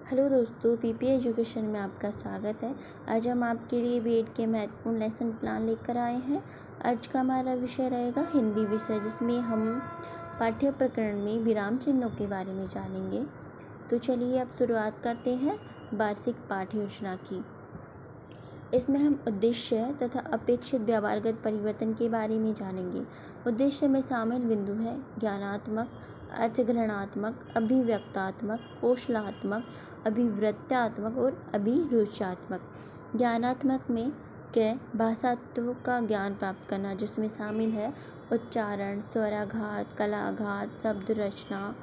Hello दोस्तों, PP education में आपका स्वागत है। आज हम आपके लिए बीएड के महत्वपूर्ण लेसन प्लान लेकर आए हैं। आज का हमारा विषय रहेगा हिंदी विषय, जिसमें हम पाठ्य प्रकरण में विराम चिन्हों के बारे में जानेंगे। तो चलिए अब शुरुआत करते हैं वार्षिक पाठ योजना की। इसमें हम उद्देश्य तथा अपेक्षित व्यवहारगत परिवर्तन के बारे में जानेंगे। उद्देश्य में शामिल बिंदु है ज्ञानात्मक, अर्थग्रहणात्मक, अभिव्यक्तात्मक, कौशलात्मक, अभिवृत्त्यात्मक और अभिरुचात्मक। ज्ञानात्मक में भाषा तत्व का ज्ञान प्राप्त करना, जिसमें शामिल है उच्चारण, स्वराघात, कलाघात, शब्द रचना,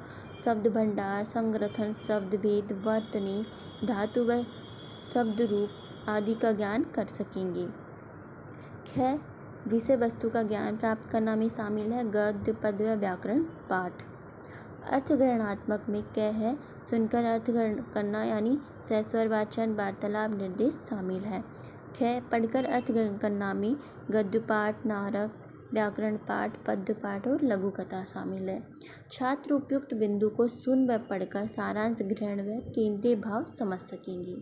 शब्द भंडार, संग्रथन, शब्द भेद, वर्तनी, धातु व शब्द रूप आदि का ज्ञान कर सकेंगे। विषय वस्तु का ज्ञान प्राप्त करना में शामिल है गद्य, पद्य व व्याकरण पाठ। अर्थग्रहणात्मक में है सुनकर अर्थ करना, यानी सस्वर वाचन, वार्तालाप, निर्देश शामिल है। पढ़कर अर्थ ग्रहण करना में गद्य पाठ, नारक, व्याकरण पाठ, पद्य पाठ और लघु कथा शामिल है। छात्र उपयुक्त बिंदु को सुन व पढ़कर सारांश ग्रहण व केंद्रीय भाव समझ सकेंगे।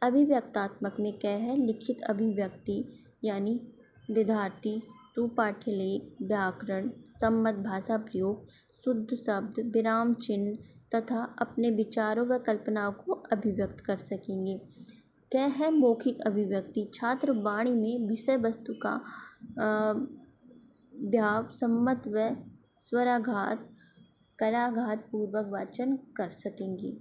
अभिव्यक्तात्मक में है लिखित अभिव्यक्ति, यानी विद्यार्थी सुपाठ्य लेख, व्याकरण, सम्मत भाषा प्रयोग, शुद्ध शब्द, विराम चिन्ह तथा अपने विचारों व कल्पनाओं को अभिव्यक्त कर सकेंगे। है मौखिक अभिव्यक्ति, छात्र वाणी में विषय वस्तु का भाव सम्मत व स्वराघात, कलाघात पूर्वक वाचन कर सकेंगे।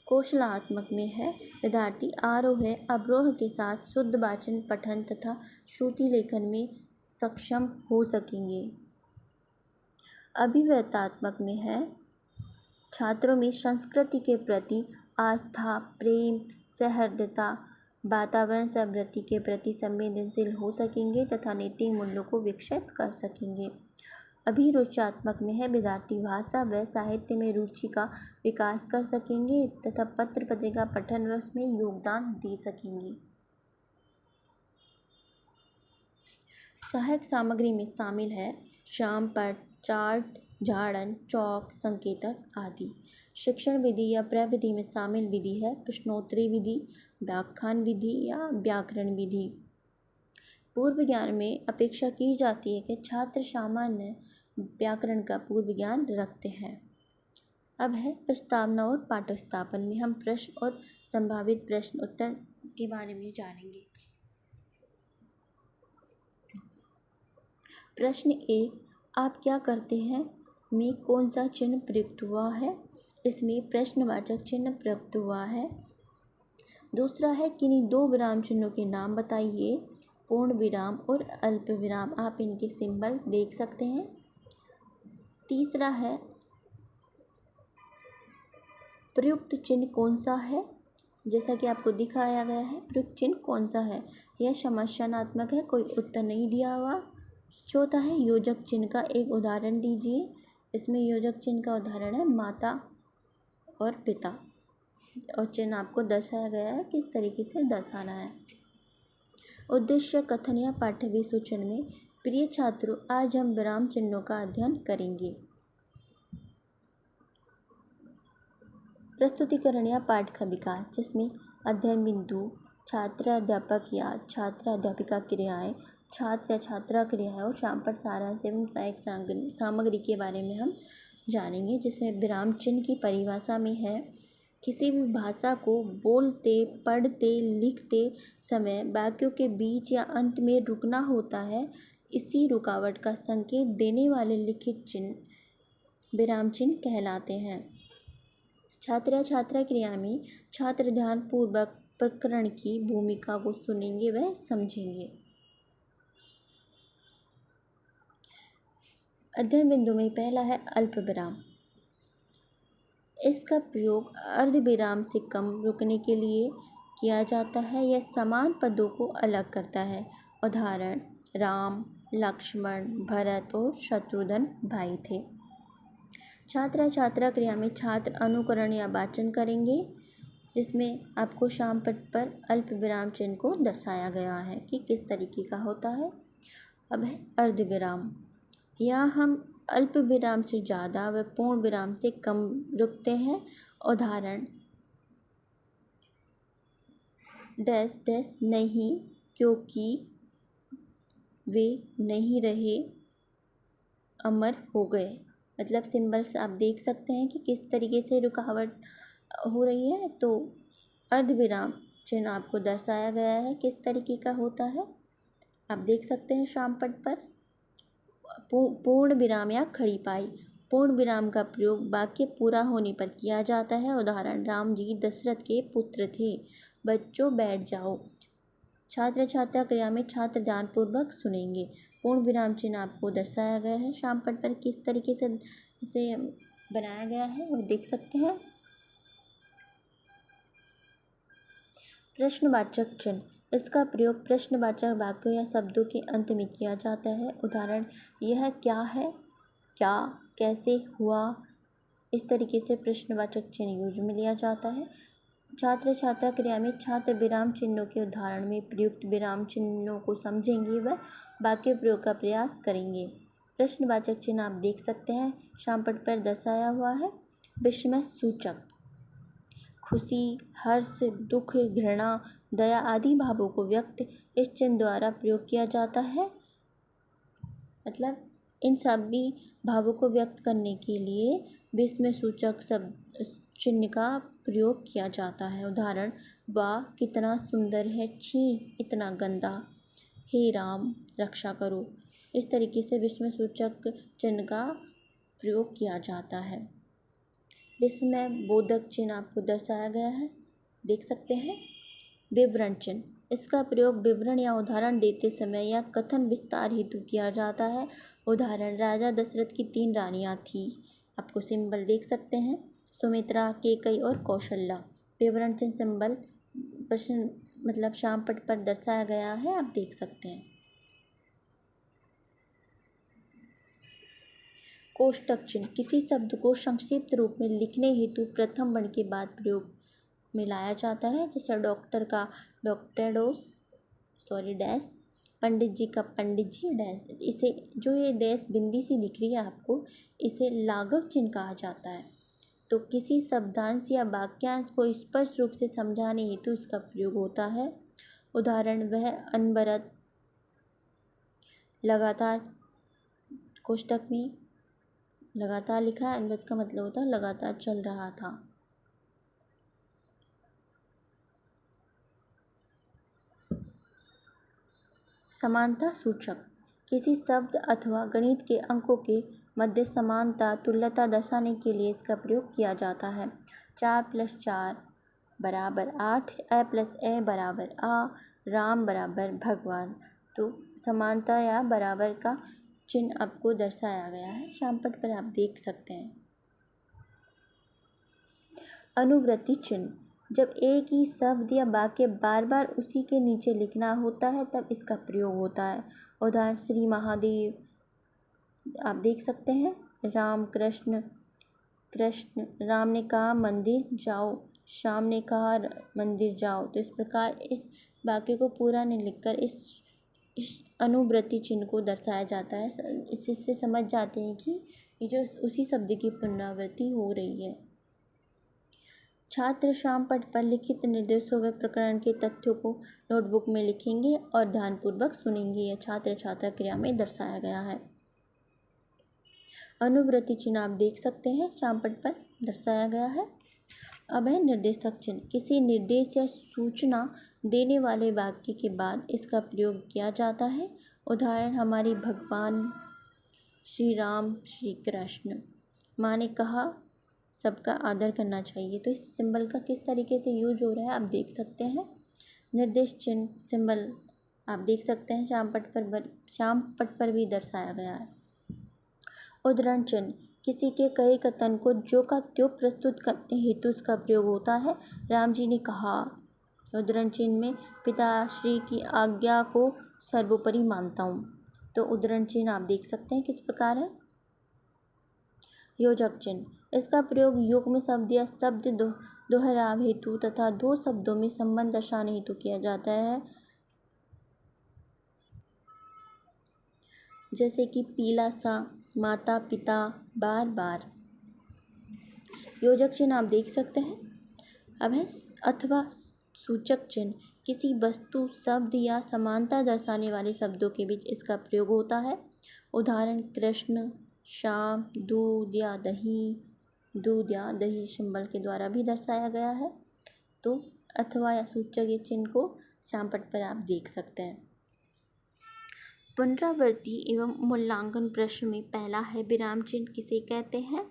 कौशलात्मक में है विद्यार्थी आरोह अवरोह के साथ शुद्ध वाचन, पठन तथा श्रुति लेखन में सक्षम हो सकेंगे। अभिव्यक्तात्मक में है छात्रों में संस्कृति के प्रति आस्था, प्रेम, सहृदयता, वातावरण समृद्धि के प्रति संवेदनशील हो सकेंगे तथा नैतिक मूल्यों को विकसित कर सकेंगे। अभिरुचात्मक में है विद्यार्थी भाषा व साहित्य में रुचि का विकास कर सकेंगे तथा पत्र पत्रिका पठन व उसमें योगदान दे सकेंगे। सहायक सामग्री में शामिल है श्यामपट्ट, चार्ट, झाड़न, चौक, संकेतक आदि। शिक्षण विधि या प्रविधि में शामिल विधि है प्रश्नोत्तरी विधि, व्याख्यान विधि या व्याकरण विधि। पूर्व ज्ञान में अपेक्षा की जाती है कि छात्र सामान्य व्याकरण का पूर्व ज्ञान रखते हैं। अब है प्रस्तावना और पाठोत्थापन में हम प्रश्न और संभावित प्रश्न उत्तर के बारे में जानेंगे। प्रश्न 1, आप क्या करते हैं में कौन सा चिन्ह प्रयुक्त हुआ है? इसमें प्रश्नवाचक चिन्ह प्रयुक्त हुआ है। दूसरा है किन्हीं दो विराम चिन्हों के नाम बताइए, पूर्ण विराम और अल्प विराम। आप इनके सिंबल देख सकते हैं। तीसरा है प्रयुक्त चिन्ह कौन सा है? जैसा कि आपको दिखाया गया है, प्रयुक्त चिन्ह कौन सा है? यह समस्यात्मक है, कोई उत्तर नहीं दिया हुआ। चौथा है योजक चिन्ह का एक उदाहरण दीजिए। इसमें योजक चिन्ह का उदाहरण है माता और पिता, और चिन्ह आपको दर्शाया गया है किस तरीके से दर्शाना है। उद्देश्य कथन या पाठ्य सूचन में प्रिय छात्रों, आज हम विराम चिन्हों का अध्ययन करेंगे। प्रस्तुतिकरण या पाठ का विकास, जिसमें अध्ययन बिंदु, छात्र अध्यापक या छात्र अध्यापिका क्रियाएं, छात्र या छात्रा क्रियाएं और शामपट्ट सारांश एवं सहायक सामग्री के बारे में हम जानेंगे। जिसमें विराम चिन्ह की परिभाषा में है किसी भी भाषा को बोलते, पढ़ते, लिखते समय वाक्यों के बीच या अंत में रुकना होता है। इसी रुकावट का संकेत देने वाले लिखित चिन्ह विराम चिन्ह कहलाते हैं। छात्र या छात्रा क्रिया में छात्र ध्यानपूर्वक प्रकरण की भूमिका को सुनेंगे व समझेंगे। अध्ययन बिंदु में पहला है अल्प विराम। इसका प्रयोग अर्ध विराम से कम रुकने के लिए किया जाता है। यह समान पदों को अलग करता है। उदाहरण राम, लक्ष्मण, भरत और शत्रुघ्न भाई थे। छात्र छात्रा क्रिया में छात्र अनुकरण या वाचन करेंगे, जिसमें आपको शामपट्ट पर अल्प विराम चिन्ह को दर्शाया गया है कि किस तरीके का होता है। अब है अर्ध विराम। यहाँ हम अल्प विराम से ज़्यादा व पूर्ण विराम से कम रुकते हैं। उदाहरण डैश डैश नहीं, क्योंकि वे नहीं रहे, अमर हो गए। मतलब सिंबल्स आप देख सकते हैं कि किस तरीके से रुकावट हो रही है। तो अर्धविराम चिन्ह आपको दर्शाया गया है किस तरीके का होता है, आप देख सकते हैं शाम पट पर। पूर्ण विराम या खड़ी पाई। पूर्ण विराम का प्रयोग वाक्य पूरा होने पर किया जाता है। उदाहरण राम जी दशरथ के पुत्र थे। बच्चों बैठ जाओ। छात्र छात्रा क्रिया में छात्र ध्यानपूर्वक सुनेंगे। पूर्ण विराम चिन्ह आपको दर्शाया गया है शाम पट पर किस तरीके से इसे बनाया गया है वो देख सकते हैं। प्रश्नवाचक चिन्ह इसका प्रयोग प्रश्नवाचक वाक्यों या शब्दों के अंत में किया जाता है। उदाहरण यह क्या है, क्या, कैसे, हुआ। इस तरीके से प्रश्नवाचक चिन्ह यूज में लिया जाता है। छात्र छात्रा क्रिया में छात्र विराम चिन्हों के उदाहरण में प्रयुक्त विराम चिन्हों को समझेंगे व वाक्य प्रयोग का प्रयास करेंगे। प्रश्नवाचक चिन्ह आप देख सकते हैं शाम पट पर दर्शाया हुआ है। विस्मय सूचक खुशी, हर्ष, दुख, घृणा, दया आदि भावों को व्यक्त इस चिन्ह द्वारा प्रयोग किया जाता है। मतलब इन सभी भावों को व्यक्त करने के लिए विस्मय सूचक शब्द चिन्ह का प्रयोग किया जाता है। उदाहरण वाह कितना सुंदर है, छी इतना गंदा, हे राम रक्षा करो। इस तरीके से विस्मय सूचक चिन्ह का प्रयोग किया जाता है। विस्मय बोधक चिन्ह आपको दर्शाया गया है, देख सकते हैं। विवरण चिन्ह इसका प्रयोग विवरण या उदाहरण देते समय या कथन विस्तार हेतु किया जाता है। उदाहरण राजा दशरथ की 3 रानियां थी। आपको सिंबल देख सकते हैं, सुमित्रा, केकई और कौशल्या। विवरण चिन्ह सिंबल प्रश्न मतलब शाम पट पर दर्शाया गया है, आप देख सकते हैं। कोष्टक चिन्ह किसी शब्द को संक्षिप्त रूप में लिखने हेतु प्रथम वर्ण के बाद प्रयोग में लाया जाता है। जैसे डॉक्टर का डॉक्टेडोस डैश, पंडित जी का पंडित जी डैश। इसे जो ये डैश बिंदी सी दिख रही है आपको, इसे लाघव चिन्ह कहा जाता है। तो किसी शब्दांश या वाक्यांश को स्पष्ट रूप से समझाने हेतु इसका प्रयोग होता है। उदाहरण वह अनवरत, लगातार, कोष्टक में लगातार लिखा है, अनवरत का मतलब होता है लगातार चल रहा था। समानता सूचक किसी शब्द अथवा गणित के अंकों के मध्य समानता तुल्यता दर्शाने के लिए इसका प्रयोग किया जाता है। 4 + 4 = 8, अ + ए = आ, राम = भगवान। तो समानता या बराबर का चिन्ह आपको दर्शाया गया है शाम पट पर, आप देख सकते हैं। अनुवृत्ति चिन्ह जब एक ही शब्द या वाक्य बार बार उसी के नीचे लिखना होता है तब इसका प्रयोग होता है। उदाहरण श्री महादेव, आप देख सकते हैं। राम कृष्ण, कृष्ण, राम ने कहा मंदिर जाओ, श्याम ने कहा मंदिर जाओ। तो इस प्रकार इस वाक्य को पूरा नहीं लिखकर इस अनुवृत्ति चिन्ह को दर्शाया जाता है। इससे समझ जाते हैं कि ये जो उसी शब्द की पुनरावृत्ति हो रही है। छात्र शाम पट पर लिखित निर्देशों व प्रकरण के तथ्यों को नोटबुक में लिखेंगे और ध्यानपूर्वक सुनेंगे। यह छात्र छात्रा क्रिया में दर्शाया गया है। अनुवृत्ति चिन्ह आप देख सकते हैं शाम पट पर दर्शाया गया है। अब है निर्देशक चिन्ह किसी निर्देश या सूचना देने वाले वाक्य के बाद इसका प्रयोग किया जाता है। उदाहरण हमारे भगवान श्री राम श्री कृष्ण। माँ ने कहा सबका आदर करना चाहिए। तो इस सिंबल का किस तरीके से यूज हो रहा है आप देख सकते हैं। निर्देश चिन्ह सिंबल आप देख सकते हैं शाम पट पर भी दर्शाया गया है। उद्धरण चिन्ह किसी के कहे कथन को जो का त्यों प्रस्तुत करने हेतु इसका प्रयोग होता है। राम जी ने कहा। उद्धरण चिन्ह में पिताश्री की आज्ञा को सर्वोपरि मानता हूँ। तो उद्धरण चिन्ह आप देख सकते हैं किस प्रकार है। योजक चिन्ह इसका प्रयोग युग्म शब्द या शब्द दोहराव हेतु तथा दो शब्दों में संबंध दर्शाने हेतु किया जाता है। जैसे कि पीला सा, माता पिता बार बार। योजक चिन्ह आप देख सकते हैं। अब है अथवा सूचक चिन्ह, किसी वस्तु शब्द या समानता दर्शाने वाले शब्दों के बीच इसका प्रयोग होता है। उदाहरण कृष्ण, शाम, दूध या दही सिंबल के द्वारा भी दर्शाया गया है। तो अथवा या सूचक चिन्ह को श्यामपट्ट पर आप देख सकते हैं। पुनरावृत्ति एवं मूल्यांकन प्रश्न में पहला है विराम चिन्ह किसे कहते हैं,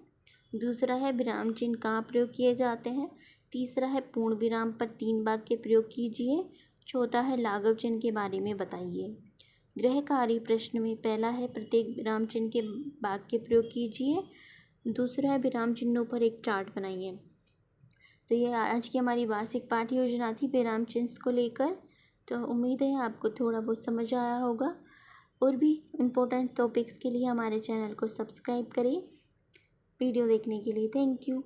दूसरा है विराम चिन्ह कहाँ प्रयोग किए जाते हैं, तीसरा है पूर्ण विराम पर 3 वाक्य प्रयोग कीजिए, चौथा है लाघव चिन्ह के बारे में बताइए। गृह कार्य प्रश्न में पहला है प्रत्येक विराम चिन्ह के वाक्य प्रयोग कीजिए, दूसरा है विराम चिन्हों पर एक चार्ट बनाइए। तो ये आज की हमारी वार्षिक पाठ्य योजना थी विराम चिन्ह को लेकर। तो उम्मीद है आपको थोड़ा बहुत समझ आया होगा। और भी इम्पोर्टेंट टॉपिक्स के लिए हमारे चैनल को सब्सक्राइब करें। वीडियो देखने के लिए थैंक यू।